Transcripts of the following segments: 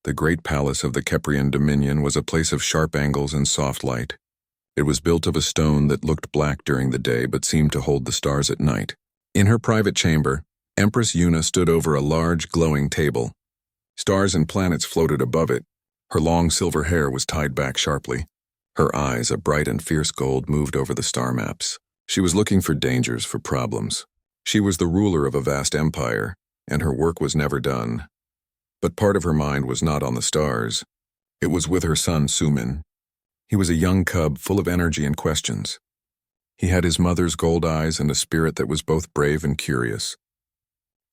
The great palace of the Keprian dominion was a place of sharp angles and soft light. It was built of a stone that looked black during the day but seemed to hold the stars at night. In her private chamber, Empress Yuna stood over a large, glowing table. Stars and planets floated above it. Her long silver hair was tied back sharply. Her eyes, a bright and fierce gold, moved over the star maps. She was looking for dangers, for problems. She was the ruler of a vast empire, and her work was never done. But part of her mind was not on the stars. It was with her son, Sumin. He was a young cub full of energy and questions. He had his mother's gold eyes and a spirit that was both brave and curious.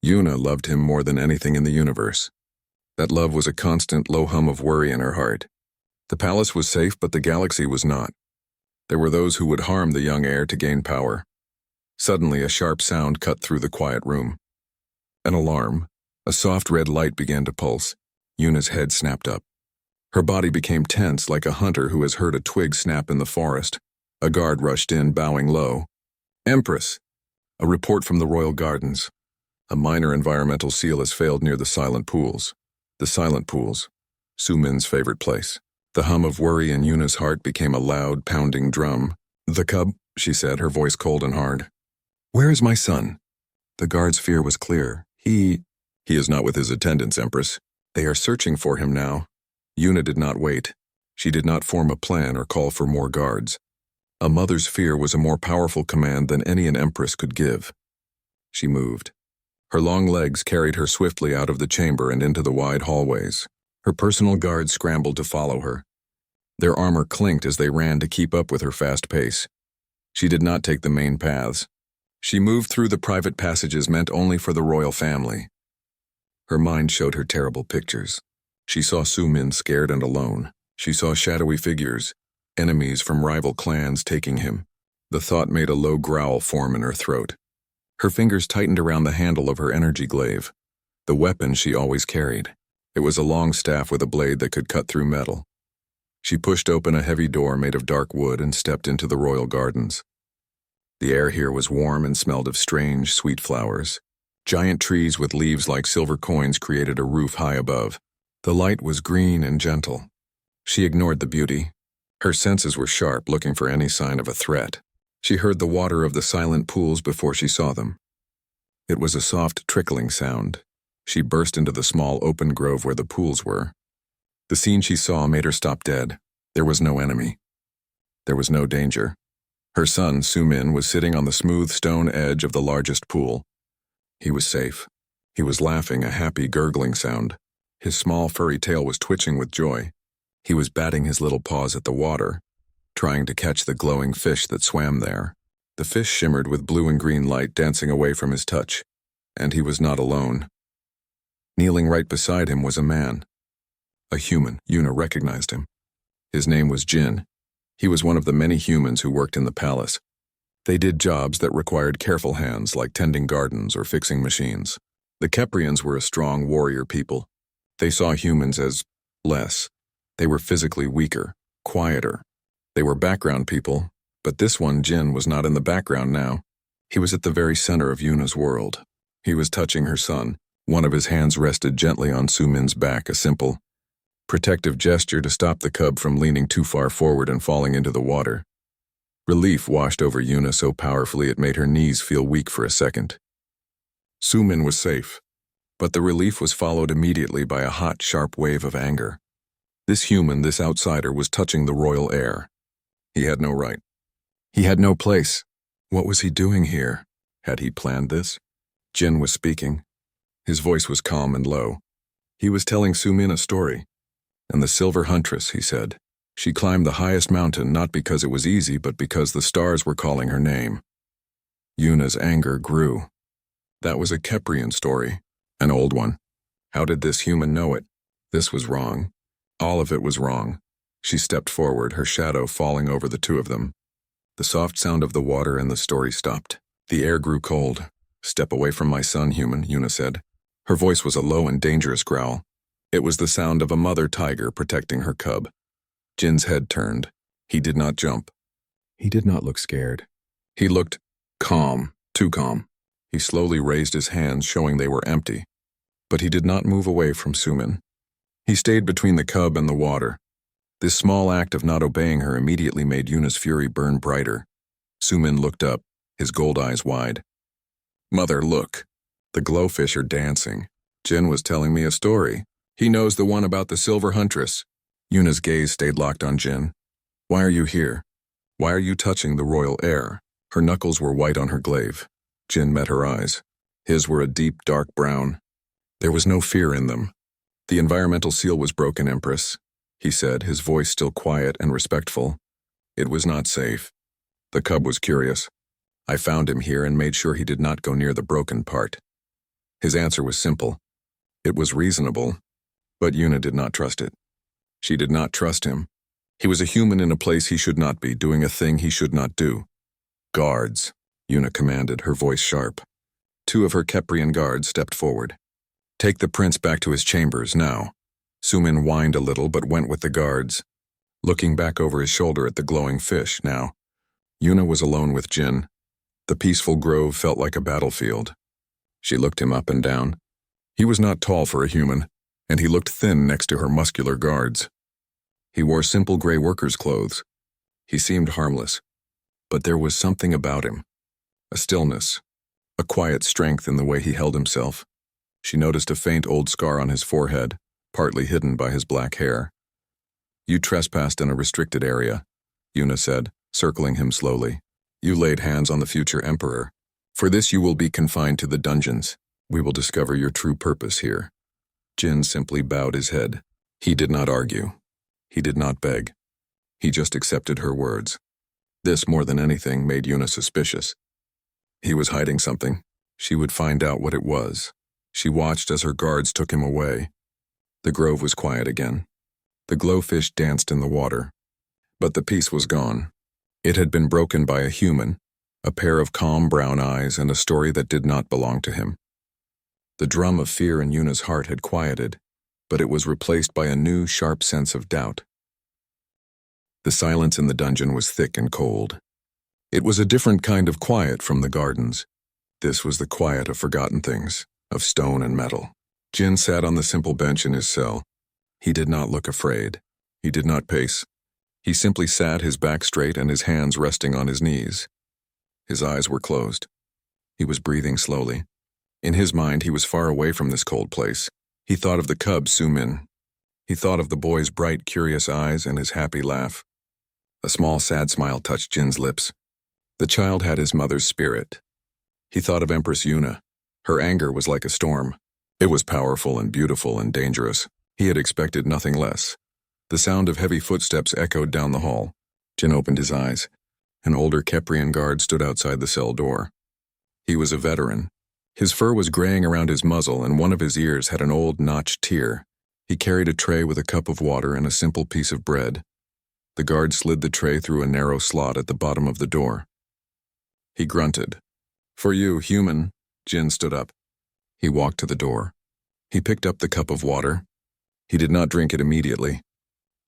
Yuna loved him more than anything in the universe. That love was a constant low hum of worry in her heart. The palace was safe, but the galaxy was not. There were those who would harm the young heir to gain power. Suddenly, a sharp sound cut through the quiet room. An alarm. A soft red light began to pulse. Yuna's head snapped up. Her body became tense like a hunter who has heard a twig snap in the forest. A guard rushed in, bowing low. "Empress!" A report from the royal gardens. A minor environmental seal has failed near the silent pools. The silent pools. Sumin's favorite place. The hum of worry in Yuna's heart became a loud, pounding drum. "The cub," she said, her voice cold and hard. "Where is my son?" The guard's fear was clear. He is not with his attendants, Empress. They are searching for him now." Yuna did not wait. She did not form a plan or call for more guards. A mother's fear was a more powerful command than any an Empress could give. She moved. Her long legs carried her swiftly out of the chamber and into the wide hallways. Her personal guards scrambled to follow her. Their armor clinked as they ran to keep up with her fast pace. She did not take the main paths. She moved through the private passages meant only for the royal family. Her mind showed her terrible pictures. She saw Sumin scared and alone. She saw shadowy figures, enemies from rival clans taking him. The thought made a low growl form in her throat. Her fingers tightened around the handle of her energy glaive, the weapon she always carried. It was a long staff with a blade that could cut through metal. She pushed open a heavy door made of dark wood and stepped into the royal gardens. The air here was warm and smelled of strange, sweet flowers. Giant trees with leaves like silver coins created a roof high above. The light was green and gentle. She ignored the beauty. Her senses were sharp, looking for any sign of a threat. She heard the water of the silent pools before she saw them. It was a soft, trickling sound. She burst into the small open grove where the pools were. The scene she saw made her stop dead. There was no enemy. There was no danger. Her son, Sumin, was sitting on the smooth stone edge of the largest pool. He was safe. He was laughing, a happy, gurgling sound. His small, furry tail was twitching with joy. He was batting his little paws at the water, trying to catch the glowing fish that swam there. The fish shimmered with blue and green light, dancing away from his touch. And he was not alone. Kneeling right beside him was a man. A human. Yuna recognized him. His name was Jin. He was one of the many humans who worked in the palace. They did jobs that required careful hands, like tending gardens or fixing machines. The Keprians were a strong warrior people. They saw humans as less. They were physically weaker, quieter. They were background people, but this one, Jin, was not in the background now. He was at the very center of Yuna's world. He was touching her son. One of his hands rested gently on Sumin's back, a simple, protective gesture to stop the cub from leaning too far forward and falling into the water. Relief washed over Yuna so powerfully it made her knees feel weak for a second. Sumin was safe, but the relief was followed immediately by a hot, sharp wave of anger. This human, this outsider, was touching the royal heir. He had no right. He had no place. What was he doing here? Had he planned this? Jin was speaking. His voice was calm and low. He was telling Sumin a story. And the Silver Huntress, he said. She climbed the highest mountain not because it was easy, but because the stars were calling her name. Yuna's anger grew. That was a Keprian story, an old one. How did this human know it? This was wrong. All of it was wrong. She stepped forward, her shadow falling over the two of them. The soft sound of the water and the story stopped. The air grew cold. "Step away from my son, human," Yuna said. Her voice was a low and dangerous growl. It was the sound of a mother tiger protecting her cub. Jin's head turned. He did not jump. He did not look scared. He looked calm, too calm. He slowly raised his hands, showing they were empty. But he did not move away from Sumin. He stayed between the cub and the water. This small act of not obeying her immediately made Yuna's fury burn brighter. Sumin looked up, his gold eyes wide. Mother, look. The glowfish are dancing. Jin was telling me a story. He knows the one about the silver huntress. Yuna's gaze stayed locked on Jin. Why are you here? Why are you touching the royal heir? Her knuckles were white on her glaive. Jin met her eyes. His were a deep, dark brown. There was no fear in them. The environmental seal was broken, Empress, he said, his voice still quiet and respectful. It was not safe. The cub was curious. I found him here and made sure he did not go near the broken part. His answer was simple. It was reasonable, but Yuna did not trust it. She did not trust him. He was a human in a place he should not be, doing a thing he should not do. Guards, Yuna commanded, her voice sharp. 2 of her Keprian guards stepped forward. Take the prince back to his chambers now. Sumin whined a little but went with the guards, looking back over his shoulder at the glowing fish now. Yuna was alone with Jin. The peaceful grove felt like a battlefield. She looked him up and down. He was not tall for a human, and he looked thin next to her muscular guards. He wore simple gray worker's clothes. He seemed harmless, but there was something about him. A stillness, a quiet strength in the way he held himself. She noticed a faint old scar on his forehead, partly hidden by his black hair. You trespassed in a restricted area, Yuna said, circling him slowly. You laid hands on the future emperor. For this you will be confined to the dungeons. We will discover your true purpose here. Jin simply bowed his head. He did not argue. He did not beg. He just accepted her words. This, more than anything, made Yuna suspicious. He was hiding something. She would find out what it was. She watched as her guards took him away. The grove was quiet again. The glowfish danced in the water. But the peace was gone. It had been broken by a human, a pair of calm brown eyes and a story that did not belong to him. The drum of fear in Yuna's heart had quieted, but it was replaced by a new, sharp sense of doubt. The silence in the dungeon was thick and cold. It was a different kind of quiet from the gardens. This was the quiet of forgotten things, of stone and metal. Jin sat on the simple bench in his cell. He did not look afraid. He did not pace. He simply sat, his back straight and his hands resting on his knees. His eyes were closed. He was breathing slowly. In his mind, he was far away from this cold place. He thought of the cub, Sumin. He thought of the boy's bright, curious eyes and his happy laugh. A small, sad smile touched Jin's lips. The child had his mother's spirit. He thought of Empress Yuna. Her anger was like a storm. It was powerful and beautiful and dangerous. He had expected nothing less. The sound of heavy footsteps echoed down the hall. Jin opened his eyes. An older Keprian guard stood outside the cell door. He was a veteran. His fur was graying around his muzzle, and one of his ears had an old notched tear. He carried a tray with a cup of water and a simple piece of bread. The guard slid the tray through a narrow slot at the bottom of the door. He grunted. For you, human. Jin stood up. He walked to the door. He picked up the cup of water. He did not drink it immediately.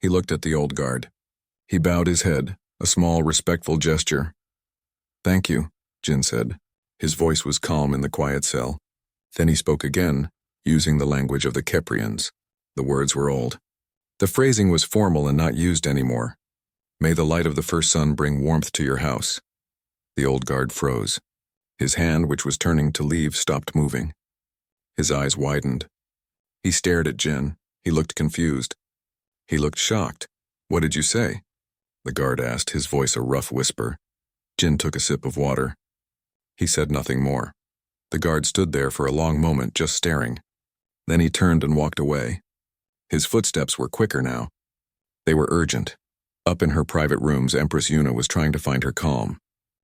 He looked at the old guard. He bowed his head, a small, respectful gesture. Thank you, Jin said. His voice was calm in the quiet cell. Then he spoke again, using the language of the Keprians. The words were old. The phrasing was formal and not used anymore. May the light of the first sun bring warmth to your house. The old guard froze. His hand, which was turning to leave, stopped moving. His eyes widened. He stared at Jin. He looked confused. He looked shocked. What did you say? The guard asked, his voice a rough whisper. Jin took a sip of water. He said nothing more. The guard stood there for a long moment, just staring. Then he turned and walked away. His footsteps were quicker now. They were urgent. Up in her private rooms, Empress Yuna was trying to find her calm.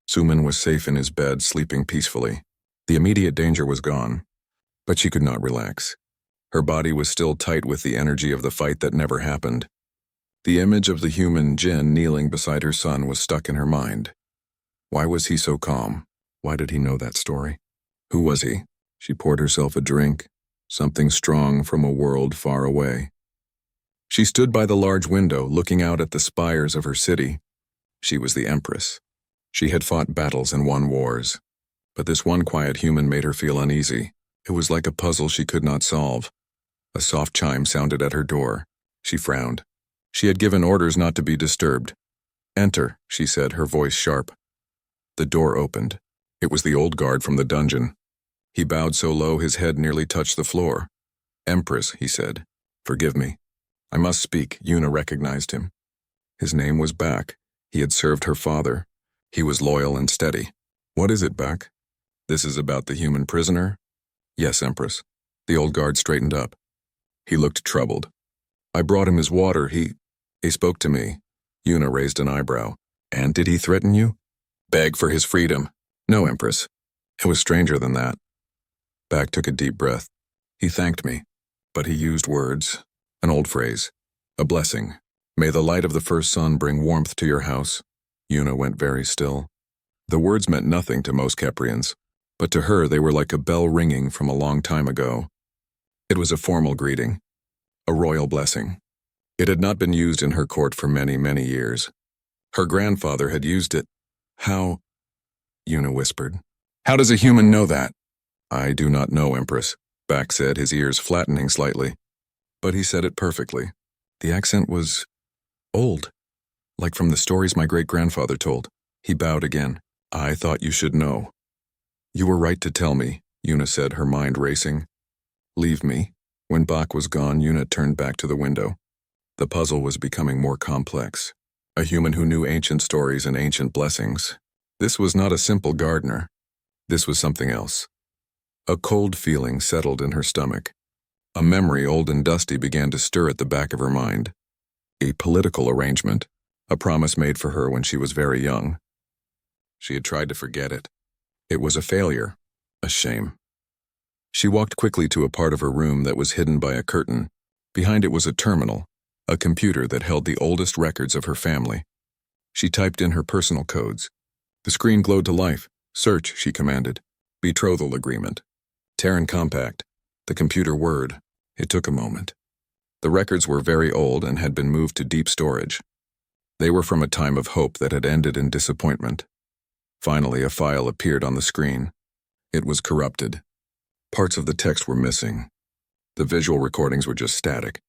Sumin was safe in his bed, sleeping peacefully. The immediate danger was gone, but she could not relax. Her body was still tight with the energy of the fight that never happened. The image of the human Jin kneeling beside her son was stuck in her mind. Why was he so calm? Why did he know that story? Who was he? She poured herself a drink, something strong from a world far away. She stood by the large window, looking out at the spires of her city. She was the Empress. She had fought battles and won wars. But this one quiet human made her feel uneasy. It was like a puzzle she could not solve. A soft chime sounded at her door. She frowned. She had given orders not to be disturbed. "Enter," she said, her voice sharp. The door opened. It was the old guard from the dungeon. He bowed so low his head nearly touched the floor. "Empress," he said. "Forgive me. I must speak." Yuna recognized him. His name was Bak. He had served her father. He was loyal and steady. "What is it, Bak? This is about the human prisoner?" "Yes, Empress." The old guard straightened up. He looked troubled. "I brought him his water. He spoke to me." Yuna raised an eyebrow. "And did he threaten you?" "Beg for his freedom." "No, Empress. It was stranger than that." Bak took a deep breath. "He thanked me, but he used words, an old phrase, a blessing. 'May the light of the first sun bring warmth to your house.'" Yuna went very still. The words meant nothing to most Keprians, but to her they were like a bell ringing from a long time ago. It was a formal greeting, a royal blessing. It had not been used in her court for many, many years. Her grandfather had used it. "How?" Yuna whispered. "How does a human know that?" "I do not know, Empress," Bak said, his ears flattening slightly. But he said it perfectly. The accent was old, like from the stories my great-grandfather told. He bowed again. "I thought you should know." "You were right to tell me," Yuna said, her mind racing. "Leave me." When Bak was gone, Yuna turned back to the window. The puzzle was becoming more complex. A human who knew ancient stories and ancient blessings. This was not a simple gardener. This was something else. A cold feeling settled in her stomach. A memory old and dusty began to stir at the back of her mind. A political arrangement, a promise made for her when she was very young. She had tried to forget it. It was a failure, a shame. She walked quickly to a part of her room that was hidden by a curtain. Behind it was a terminal, a computer that held the oldest records of her family. She typed in her personal codes. The screen glowed to life. "Search," she commanded. "Betrothal agreement. Terran compact." The computer word. It took a moment. The records were very old and had been moved to deep storage. They were from a time of hope that had ended in disappointment. Finally, a file appeared on the screen. It was corrupted. Parts of the text were missing. The visual recordings were just static.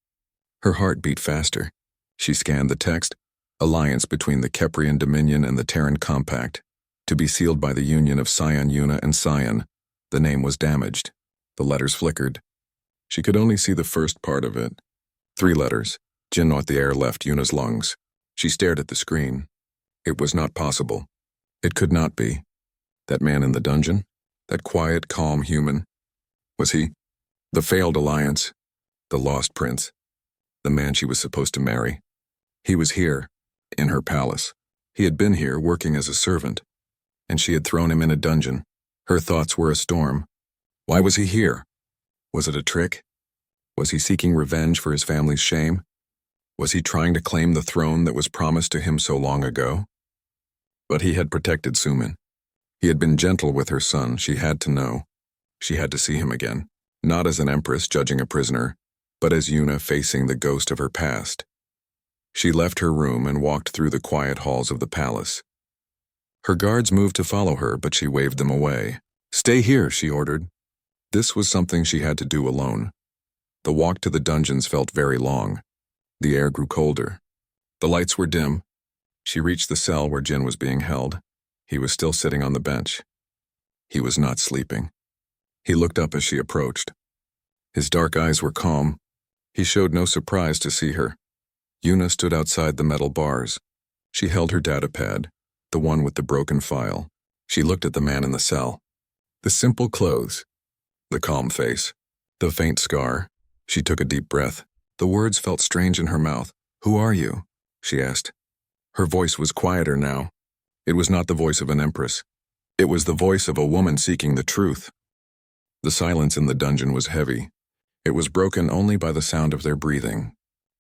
Her heart beat faster. She scanned the text. Alliance between the Keprian Dominion and the Terran Compact. To be sealed by the union of Scion Yuna and Scion. The name was damaged. The letters flickered. She could only see the first part of it. 3 letters. Jinnot the air left Yuna's lungs. She stared at the screen. It was not possible. It could not be. That man in the dungeon? That quiet, calm human? Was he? The failed alliance? The lost prince? The man she was supposed to marry? He was here, in her palace. He had been here, working as a servant. And she had thrown him in a dungeon. Her thoughts were a storm. Why was he here? Was it a trick? Was he seeking revenge for his family's shame? Was he trying to claim the throne that was promised to him so long ago? But he had protected Sumin. He had been gentle with her son. She had to know. She had to see him again, not as an empress judging a prisoner, but as Yuna facing the ghost of her past. She left her room and walked through the quiet halls of the palace. Her guards moved to follow her, but she waved them away. "Stay here," she ordered. This was something she had to do alone. The walk to the dungeons felt very long. The air grew colder. The lights were dim. She reached the cell where Jin was being held. He was still sitting on the bench. He was not sleeping. He looked up as she approached. His dark eyes were calm. He showed no surprise to see her. Yuna stood outside the metal bars. She held her datapad, the one with the broken file. She looked at the man in the cell. The simple clothes, the calm face, the faint scar. She took a deep breath. The words felt strange in her mouth. "Who are you?" she asked. Her voice was quieter now. It was not the voice of an empress. It was the voice of a woman seeking the truth. The silence in the dungeon was heavy. It was broken only by the sound of their breathing.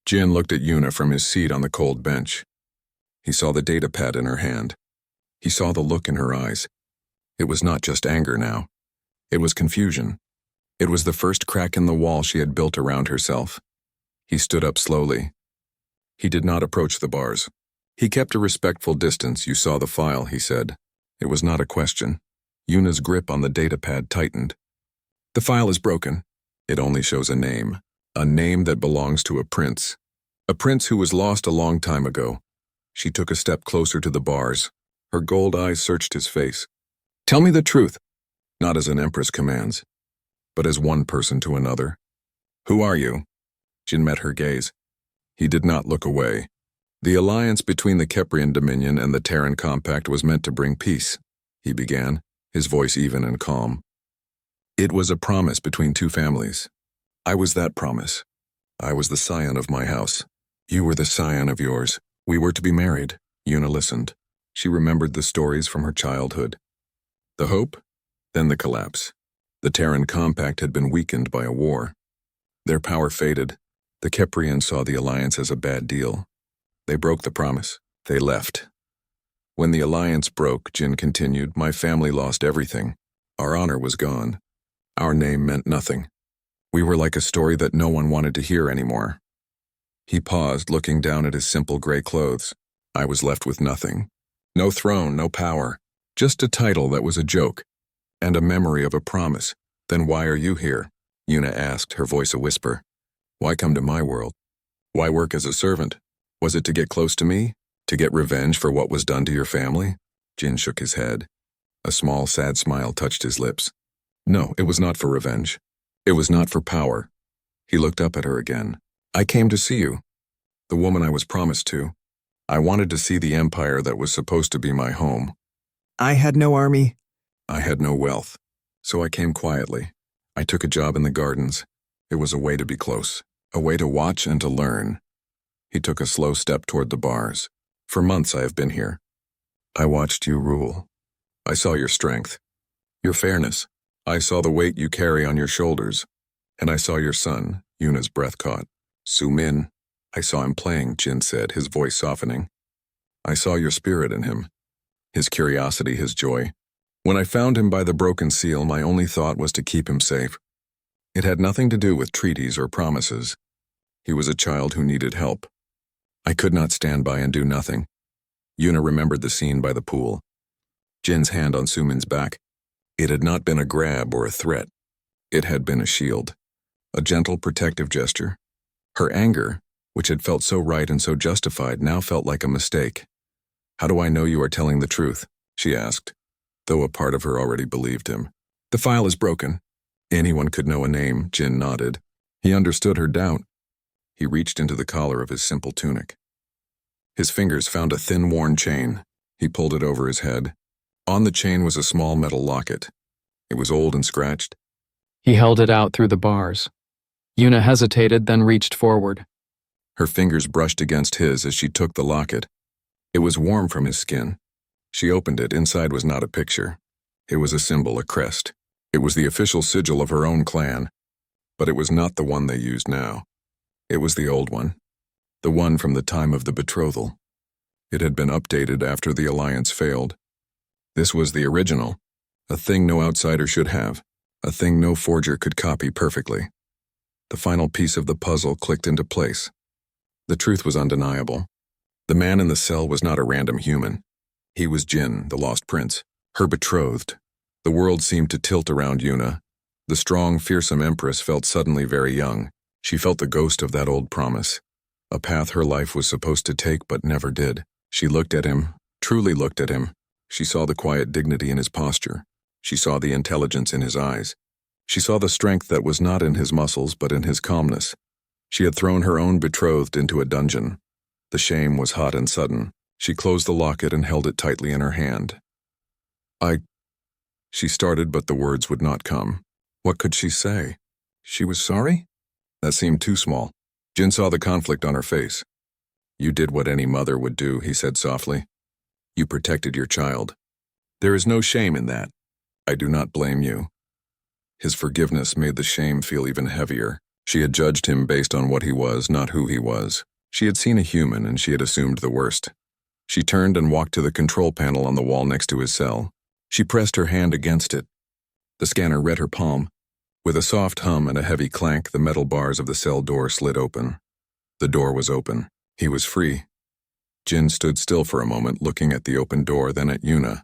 Jin looked at Yuna from his seat on the cold bench. He saw the datapad in her hand. He saw the look in her eyes. It was not just anger now. It was confusion. It was the first crack in the wall she had built around herself. He stood up slowly. He did not approach the bars. He kept a respectful distance. "You saw the file," he said. It was not a question. Yuna's grip on the datapad tightened. "The file is broken. It only shows a name. A name that belongs to a prince. A prince who was lost a long time ago. She took a step closer to the bars. Her gold eyes searched his face. Tell me the truth. Not as an empress commands, but as one person to another. Who are you? Jin met her gaze. He did not look away. The alliance between the Keprian Dominion and the Terran Compact was meant to bring peace, he began, his voice even and calm. It was a promise between two families. I was that promise. I was the scion of my house. You were the scion of yours. We were to be married. Yuna listened. She remembered the stories from her childhood. The hope, then the collapse. The Terran Compact had been weakened by a war. Their power faded. The Keprians saw the alliance as a bad deal. They broke the promise. They left. When the alliance broke, Jin continued, my family lost everything. Our honor was gone. Our name meant nothing. We were like a story that no one wanted to hear anymore. He paused, looking down at his simple gray clothes. I was left with nothing. No throne, no power. Just a title that was a joke. And a memory of a promise. Then why are you here? Yuna asked, her voice a whisper. Why come to my world? Why work as a servant? Was it to get close to me? To get revenge for what was done to your family? Jin shook his head. A small, sad smile touched his lips. No, it was not for revenge. It was not for power. He looked up at her again. I came to see you. The woman I was promised to. I wanted to see the empire that was supposed to be my home. I had no army. I had no wealth. So I came quietly. I took a job in the gardens. It was a way to be close. A way to watch and to learn. He took a slow step toward the bars. For months I have been here. I watched you rule. I saw your strength. Your fairness. I saw the weight you carry on your shoulders. And I saw your son, Yuna's breath caught. Su-min. I saw him playing, Jin said, his voice softening. I saw your spirit in him. His curiosity, his joy. When I found him by the broken seal, my only thought was to keep him safe. It had nothing to do with treaties or promises. He was a child who needed help. I could not stand by and do nothing. Yuna remembered the scene by the pool. Jin's hand on Su-min's back. It had not been a grab or a threat. It had been a shield. A gentle, protective gesture. Her anger, which had felt so right and so justified, now felt like a mistake. How do I know you are telling the truth? She asked, though a part of her already believed him. The file is broken. Anyone could know a name, Jin nodded. He understood her doubt. He reached into the collar of his simple tunic. His fingers found a thin, worn chain. He pulled it over his head. On the chain was a small metal locket. It was old and scratched. He held it out through the bars. Yuna hesitated, then reached forward. Her fingers brushed against his as she took the locket. It was warm from his skin. She opened it. Inside was not a picture. It was a symbol, a crest. It was the official sigil of her own clan. But it was not the one they used now. It was the old one. The one from the time of the betrothal. It had been updated after the alliance failed. This was the original. A thing no outsider should have. A thing no forger could copy perfectly. The final piece of the puzzle clicked into place. The truth was undeniable. The man in the cell was not a random human. He was Jin, the lost prince, her betrothed. The world seemed to tilt around Yuna. The strong, fearsome Empress felt suddenly very young. She felt the ghost of that old promise. A path her life was supposed to take but never did. She looked at him, truly looked at him. She saw the quiet dignity in his posture. She saw the intelligence in his eyes. She saw the strength that was not in his muscles but in his calmness. She had thrown her own betrothed into a dungeon. The shame was hot and sudden. She closed the locket and held it tightly in her hand. She started, but the words would not come. What could she say? She was sorry? That seemed too small. Jin saw the conflict on her face. You did what any mother would do, he said softly. You protected your child. There is no shame in that. I do not blame you. His forgiveness made the shame feel even heavier. She had judged him based on what he was, not who he was. She had seen a human and she had assumed the worst. She turned and walked to the control panel on the wall next to his cell. She pressed her hand against it. The scanner read her palm. With a soft hum and a heavy clank, the metal bars of the cell door slid open. The door was open. He was free. Jin stood still for a moment, looking at the open door, then at Yuna.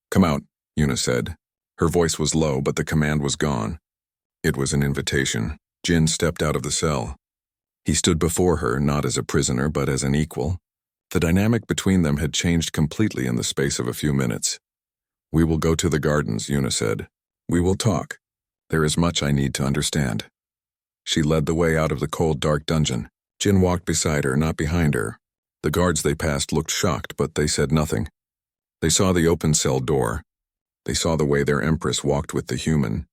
Come out, Yuna said. Her voice was low, but the command was gone. It was an invitation. Jin stepped out of the cell. He stood before her, not as a prisoner, but as an equal. The dynamic between them had changed completely in the space of a few minutes. "We will go to the gardens," Yuna said. "We will talk. There is much I need to understand." She led the way out of the cold, dark dungeon. Jin walked beside her, not behind her. The guards they passed looked shocked, but they said nothing. They saw the open cell door. They saw the way their Empress walked with the human.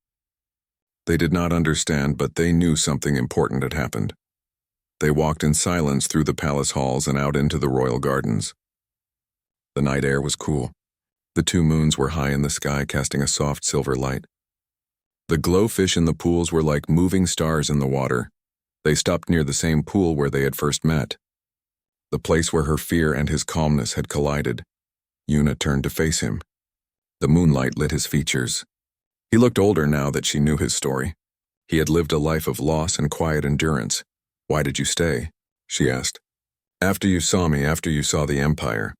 They did not understand, but they knew something important had happened. They walked in silence through the palace halls and out into the royal gardens. The night air was cool. The 2 moons were high in the sky, casting a soft silver light. The glowfish in the pools were like moving stars in the water. They stopped near the same pool where they had first met. The place where her fear and his calmness had collided. Yuna turned to face him. The moonlight lit his features. He looked older now that she knew his story. He had lived a life of loss and quiet endurance. "Why did you stay?" she asked. "After you saw me, after you saw the Empire.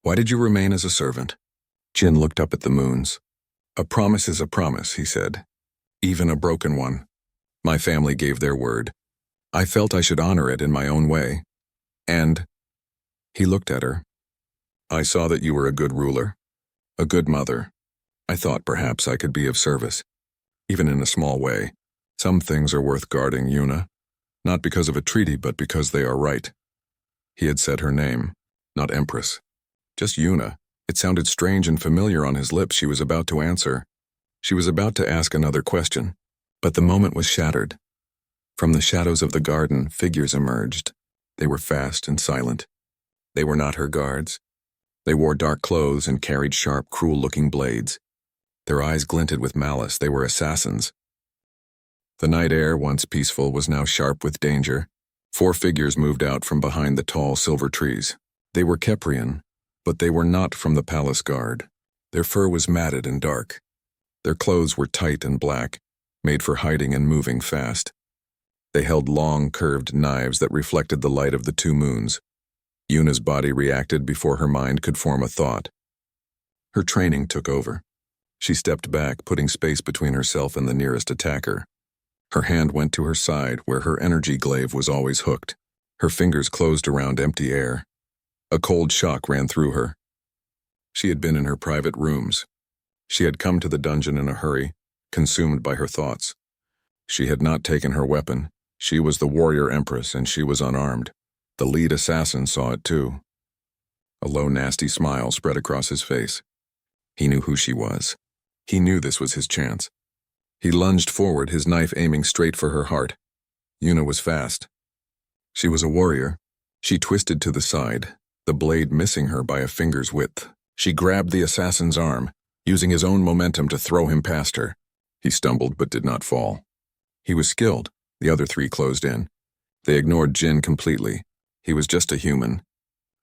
Why did you remain as a servant?" Jin looked up at the moons. "A promise is a promise," he said. "Even a broken one. My family gave their word. I felt I should honor it in my own way. And," he looked at her, "I saw that you were a good ruler, a good mother. I thought perhaps I could be of service, even in a small way. Some things are worth guarding, Yuna. Not because of a treaty, but because they are right." He had said her name, not Empress. Just Yuna. It sounded strange and familiar on his lips. She was about to answer. She was about to ask another question, but the moment was shattered. From the shadows of the garden, figures emerged. They were fast and silent. They were not her guards. They wore dark clothes and carried sharp, cruel-looking blades. Their eyes glinted with malice. They were assassins. The night air, once peaceful, was now sharp with danger. 4 figures moved out from behind the tall silver trees. They were Keprian, but they were not from the palace guard. Their fur was matted and dark. Their clothes were tight and black, made for hiding and moving fast. They held long, curved knives that reflected the light of the 2 moons. Yuna's body reacted before her mind could form a thought. Her training took over. She stepped back, putting space between herself and the nearest attacker. Her hand went to her side, where her energy glaive was always hooked. Her fingers closed around empty air. A cold shock ran through her. She had been in her private rooms. She had come to the dungeon in a hurry, consumed by her thoughts. She had not taken her weapon. She was the warrior Empress, and she was unarmed. The lead assassin saw it too. A low, nasty smile spread across his face. He knew who she was. He knew this was his chance. He lunged forward, his knife aiming straight for her heart. Yuna was fast. She was a warrior. She twisted to the side, the blade missing her by a finger's width. She grabbed the assassin's arm, using his own momentum to throw him past her. He stumbled but did not fall. He was skilled. The other 3 closed in. They ignored Jin completely. He was just a human.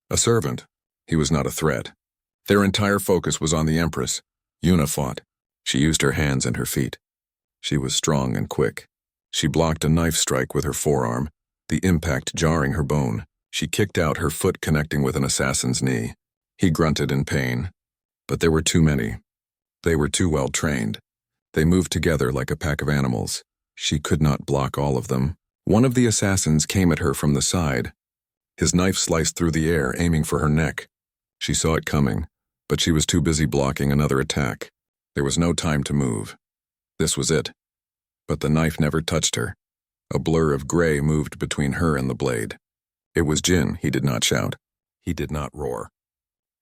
A servant. He was not a threat. Their entire focus was on the Empress. Yuna fought. She used her hands and her feet. She was strong and quick. She blocked a knife strike with her forearm, the impact jarring her bone. She kicked out, her foot connecting with an assassin's knee. He grunted in pain. But there were too many. They were too well trained. They moved together like a pack of animals. She could not block all of them. One of the assassins came at her from the side. His knife sliced through the air, aiming for her neck. She saw it coming, but she was too busy blocking another attack. There was no time to move. This was it. But the knife never touched her. A blur of gray moved between her and the blade. It was Jin. He did not shout. He did not roar.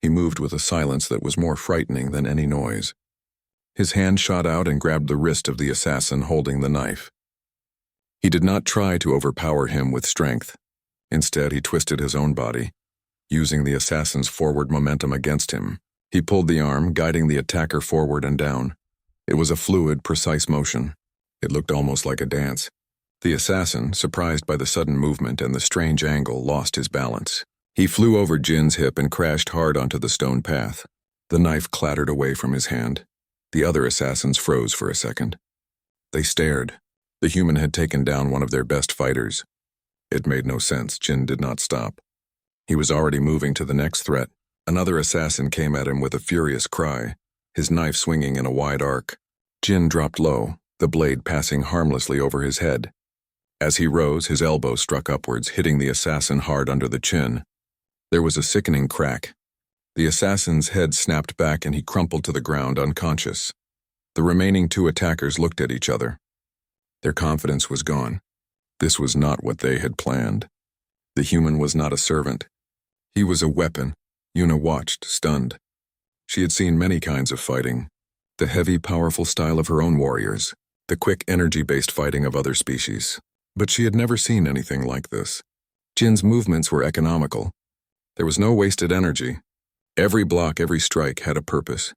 He moved with a silence that was more frightening than any noise. His hand shot out and grabbed the wrist of the assassin holding the knife. He did not try to overpower him with strength. Instead, he twisted his own body, using the assassin's forward momentum against him. He pulled the arm, guiding the attacker forward and down. It was a fluid, precise motion. It looked almost like a dance. The assassin, surprised by the sudden movement and the strange angle, lost his balance. He flew over Jin's hip and crashed hard onto the stone path. The knife clattered away from his hand. The other assassins froze for a second. They stared. The human had taken down one of their best fighters. It made no sense. Jin did not stop. He was already moving to the next threat. Another assassin came at him with a furious cry, his knife swinging in a wide arc. Jin dropped low, the blade passing harmlessly over his head. As he rose, his elbow struck upwards, hitting the assassin hard under the chin. There was a sickening crack. The assassin's head snapped back and he crumpled to the ground unconscious. The remaining two attackers looked at each other. Their confidence was gone. This was not what they had planned. The human was not a servant. He was a weapon. Yuna watched, stunned. She had seen many kinds of fighting. The heavy, powerful style of her own warriors. The quick, energy-based fighting of other species. But she had never seen anything like this. Jin's movements were economical. There was no wasted energy. Every block, every strike had a purpose.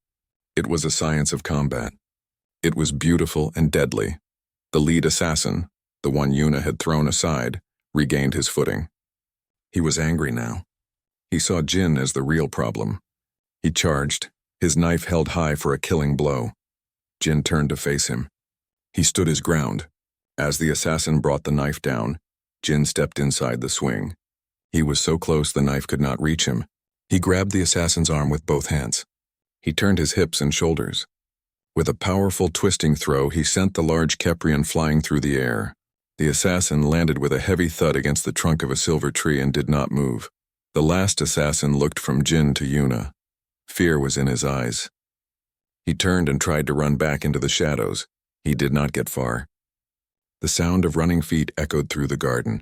It was a science of combat. It was beautiful and deadly. The lead assassin, the one Yuna had thrown aside, regained his footing. He was angry now. He saw Jin as the real problem. He charged, his knife held high for a killing blow. Jin turned to face him. He stood his ground. As the assassin brought the knife down, Jin stepped inside the swing. He was so close the knife could not reach him. He grabbed the assassin's arm with both hands. He turned his hips and shoulders. With a powerful twisting throw, he sent the large Keprian flying through the air. The assassin landed with a heavy thud against the trunk of a silver tree and did not move. The last assassin looked from Jin to Yuna. Fear was in his eyes. He turned and tried to run back into the shadows. He did not get far. The sound of running feet echoed through the garden.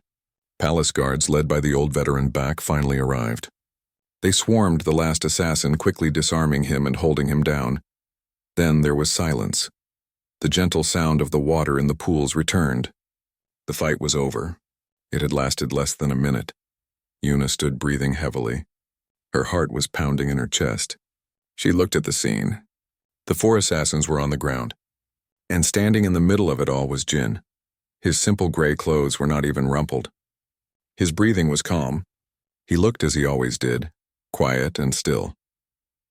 Palace guards, led by the old veteran Bak, finally arrived. They swarmed the last assassin, quickly disarming him and holding him down. Then there was silence. The gentle sound of the water in the pools returned. The fight was over. It had lasted less than a minute. Yuna stood breathing heavily. Her heart was pounding in her chest. She looked at the scene. The four assassins were on the ground. And standing in the middle of it all was Jin. His simple gray clothes were not even rumpled. His breathing was calm. He looked as he always did, quiet and still.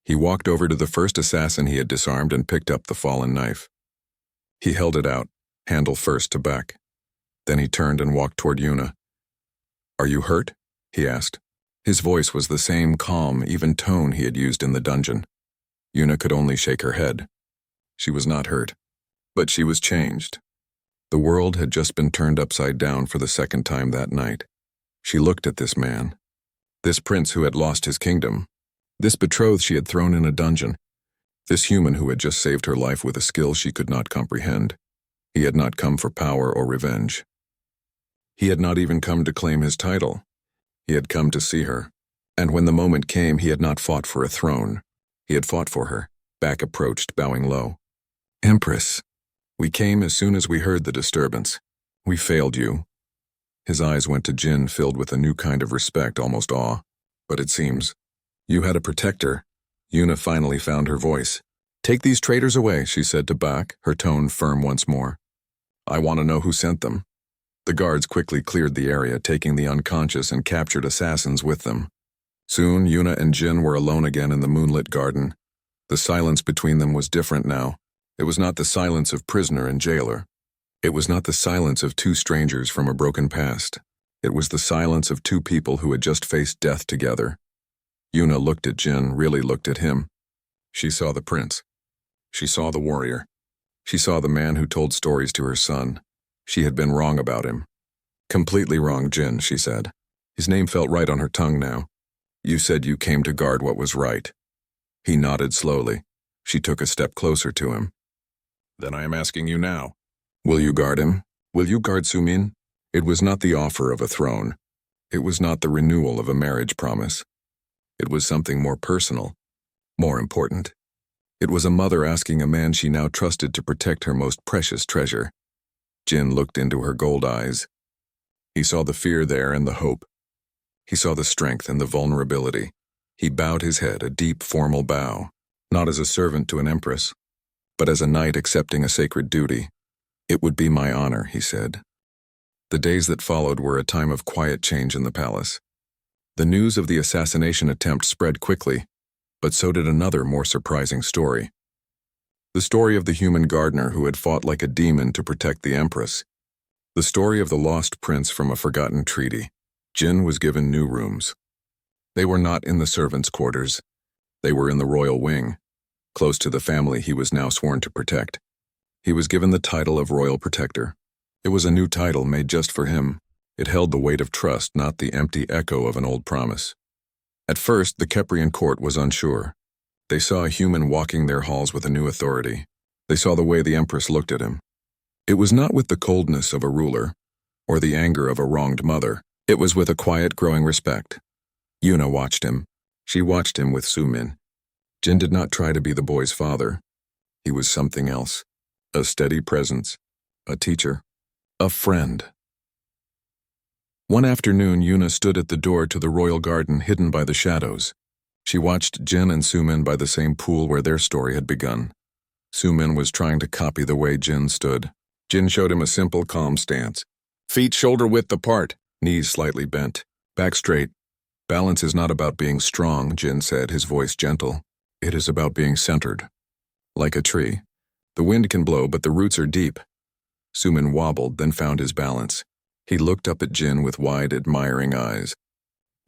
He walked over to the first assassin he had disarmed and picked up the fallen knife. He held it out, handle first to Bak. Then he turned and walked toward Yuna. "Are you hurt?" he asked. His voice was the same calm, even tone he had used in the dungeon. Yuna could only shake her head. She was not hurt, but she was changed. The world had just been turned upside down for the second time that night. She looked at this man, this prince who had lost his kingdom, this betrothed she had thrown in a dungeon, this human who had just saved her life with a skill she could not comprehend. He had not come for power or revenge. He had not even come to claim his title. He had come to see her, and when the moment came, he had not fought for a throne. He had fought for her. Bak approached, bowing low. "Empress, we came as soon as we heard the disturbance. We failed you." His eyes went to Jin, filled with a new kind of respect, almost awe. "But it seems you had a protector." Yuna finally found her voice. "Take these traitors away," she said to Bak, her tone firm once more. "I want to know who sent them." The guards quickly cleared the area, taking the unconscious and captured assassins with them. Soon, Yuna and Jin were alone again in the moonlit garden. The silence between them was different now. It was not the silence of prisoner and jailer. It was not the silence of two strangers from a broken past. It was the silence of two people who had just faced death together. Yuna looked at Jin, really looked at him. She saw the prince. She saw the warrior. She saw the man who told stories to her son. She had been wrong about him. "Completely wrong, Jin," she said. His name felt right on her tongue now. "You said you came to guard what was right." He nodded slowly. She took a step closer to him. "Then I am asking you now. Will you guard him? Will you guard Sumin?" It was not the offer of a throne. It was not the renewal of a marriage promise. It was something more personal, more important. It was a mother asking a man she now trusted to protect her most precious treasure. Jin looked into her gold eyes. He saw the fear there and the hope. He saw the strength and the vulnerability. He bowed his head, a deep, formal bow, not as a servant to an empress, but as a knight accepting a sacred duty. "It would be my honor," he said. The days that followed were a time of quiet change in the palace. The news of the assassination attempt spread quickly, but so did another, more surprising story. The story of the human gardener who had fought like a demon to protect the Empress. The story of the lost prince from a forgotten treaty. Jin was given new rooms. They were not in the servants' quarters. They were in the royal wing, close to the family he was now sworn to protect. He was given the title of royal protector. It was a new title made just for him. It held the weight of trust, not the empty echo of an old promise. At first, the Keprian court was unsure. They saw a human walking their halls with a new authority. They saw the way the Empress looked at him. It was not with the coldness of a ruler, or the anger of a wronged mother. It was with a quiet, growing respect. Yuna watched him. She watched him with Sumin. Jin did not try to be the boy's father. He was something else. A steady presence. A teacher. A friend. One afternoon, Yuna stood at the door to the royal garden hidden by the shadows. She watched Jin and Sumin by the same pool where their story had begun. Sumin was trying to copy the way Jin stood. Jin showed him a simple, calm stance. Feet shoulder-width apart, knees slightly bent, back straight. Balance is not about being strong, Jin said, his voice gentle. It is about being centered. Like a tree. The wind can blow, but the roots are deep. Sumin wobbled, then found his balance. He looked up at Jin with wide, admiring eyes.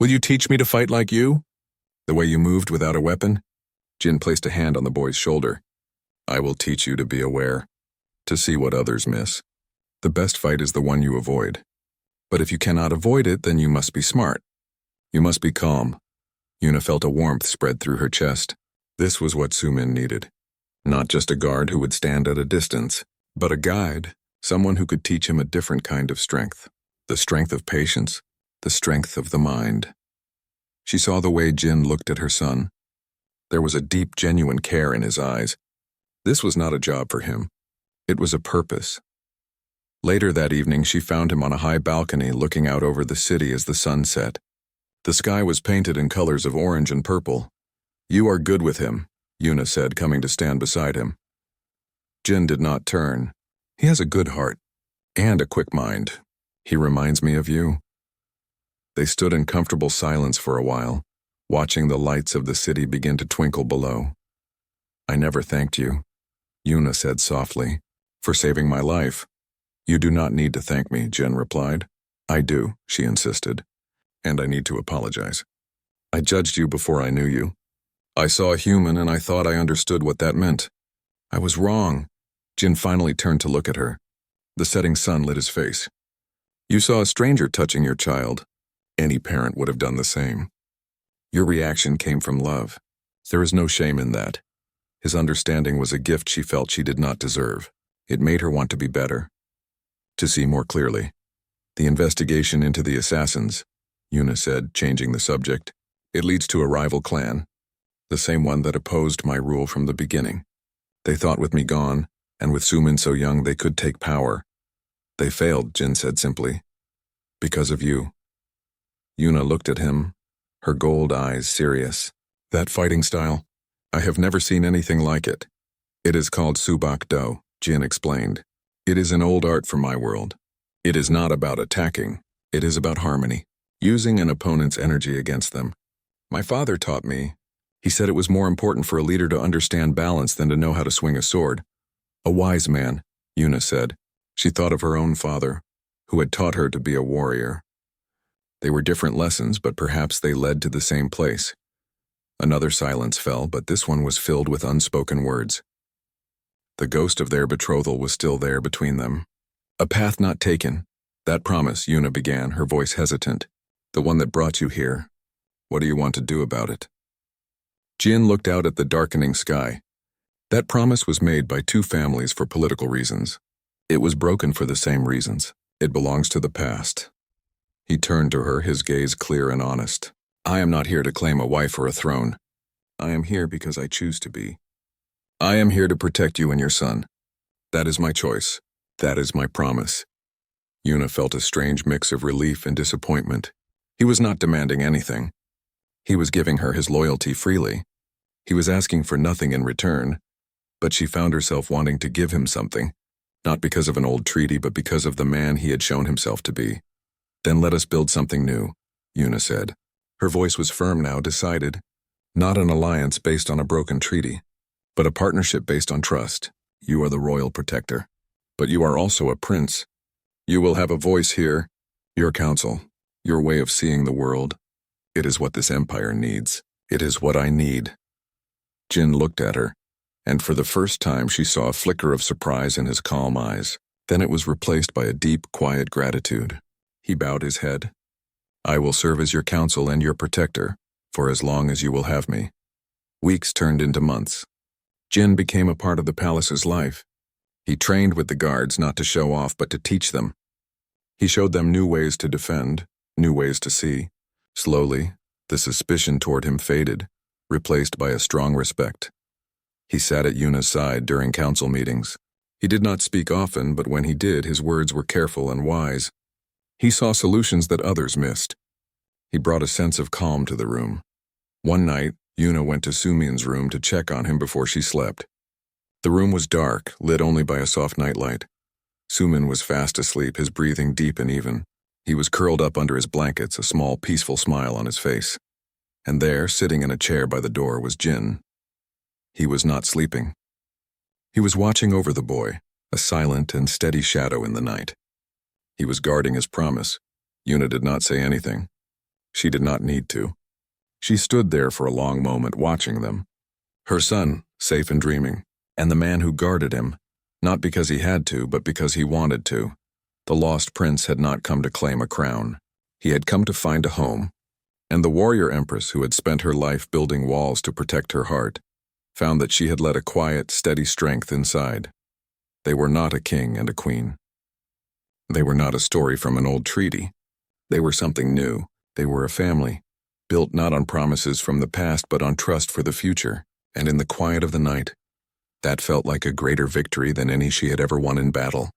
Will you teach me to fight like you? The way you moved without a weapon? Jin placed a hand on the boy's shoulder. I will teach you to be aware, to see what others miss. The best fight is the one you avoid. But if you cannot avoid it, then you must be smart. You must be calm. Yuna felt a warmth spread through her chest. This was what Sumin needed. Not just a guard who would stand at a distance, but a guide, someone who could teach him a different kind of strength. The strength of patience, the strength of the mind. She saw the way Jin looked at her son. There was a deep, genuine care in his eyes. This was not a job for him. It was a purpose. Later that evening, she found him on a high balcony looking out over the city as the sun set. The sky was painted in colors of orange and purple. You are good with him, Yuna said, coming to stand beside him. Jin did not turn. He has a good heart and a quick mind. He reminds me of you. They stood in comfortable silence for a while, watching the lights of the city begin to twinkle below. I never thanked you, Yuna said softly, for saving my life. You do not need to thank me, Jin replied. I do, she insisted, and I need to apologize. I judged you before I knew you. I saw a human and I thought I understood what that meant. I was wrong. Jin finally turned to look at her. The setting sun lit his face. You saw a stranger touching your child. Any parent would have done the same. Your reaction came from love. There is no shame in that. His understanding was a gift she felt she did not deserve. It made her want to be better. To see more clearly. The investigation into the assassins, Yuna said, changing the subject. It leads to a rival clan. The same one that opposed my rule from the beginning. They thought with me gone, and with Sumin so young they could take power. They failed, Jin said simply. Because of you. Yuna looked at him, her gold eyes serious. That fighting style? I have never seen anything like it. It is called Subak Do, Jin explained. It is an old art from my world. It is not about attacking. It is about harmony, using an opponent's energy against them. My father taught me. He said it was more important for a leader to understand balance than to know how to swing a sword. A wise man, Yuna said. She thought of her own father, who had taught her to be a warrior. They were different lessons, but perhaps they led to the same place. Another silence fell, but this one was filled with unspoken words. The ghost of their betrothal was still there between them. A path not taken. That promise, Yuna began, her voice hesitant. The one that brought you here. What do you want to do about it? Jin looked out at the darkening sky. That promise was made by two families for political reasons. It was broken for the same reasons. It belongs to the past. He turned to her, his gaze clear and honest. I am not here to claim a wife or a throne. I am here because I choose to be. I am here to protect you and your son. That is my choice. That is my promise. Yuna felt a strange mix of relief and disappointment. He was not demanding anything. He was giving her his loyalty freely. He was asking for nothing in return, but she found herself wanting to give him something, not because of an old treaty, but because of the man he had shown himself to be. Then let us build something new, Yuna said. Her voice was firm now, decided. Not an alliance based on a broken treaty, but a partnership based on trust. You are the royal protector, but you are also a prince. You will have a voice here, your counsel, your way of seeing the world. It is what this empire needs. It is what I need. Jin looked at her, and for the first time she saw a flicker of surprise in his calm eyes. Then it was replaced by a deep, quiet gratitude. He bowed his head. I will serve as your counsel and your protector, for as long as you will have me. Weeks turned into months. Jin became a part of the palace's life. He trained with the guards not to show off but to teach them. He showed them new ways to defend, new ways to see. Slowly, the suspicion toward him faded, replaced by a strong respect. He sat at Yuna's side during council meetings. He did not speak often, but when he did, his words were careful and wise. He saw solutions that others missed. He brought a sense of calm to the room. One night, Yuna went to Sumin's room to check on him before she slept. The room was dark, lit only by a soft nightlight. Sumin was fast asleep, his breathing deep and even. He was curled up under his blankets, a small, peaceful smile on his face. And there, sitting in a chair by the door, was Jin. He was not sleeping. He was watching over the boy, a silent and steady shadow in the night. He was guarding his promise. Yuna did not say anything. She did not need to. She stood there for a long moment watching them. Her son, safe and dreaming, and the man who guarded him, not because he had to, but because he wanted to. The lost prince had not come to claim a crown. He had come to find a home. And the warrior empress who had spent her life building walls to protect her heart, found that she had let a quiet, steady strength inside. They were not a king and a queen. They were not a story from an old treaty. They were something new. They were a family, built not on promises from the past but on trust for the future, and in the quiet of the night, that felt like a greater victory than any she had ever won in battle.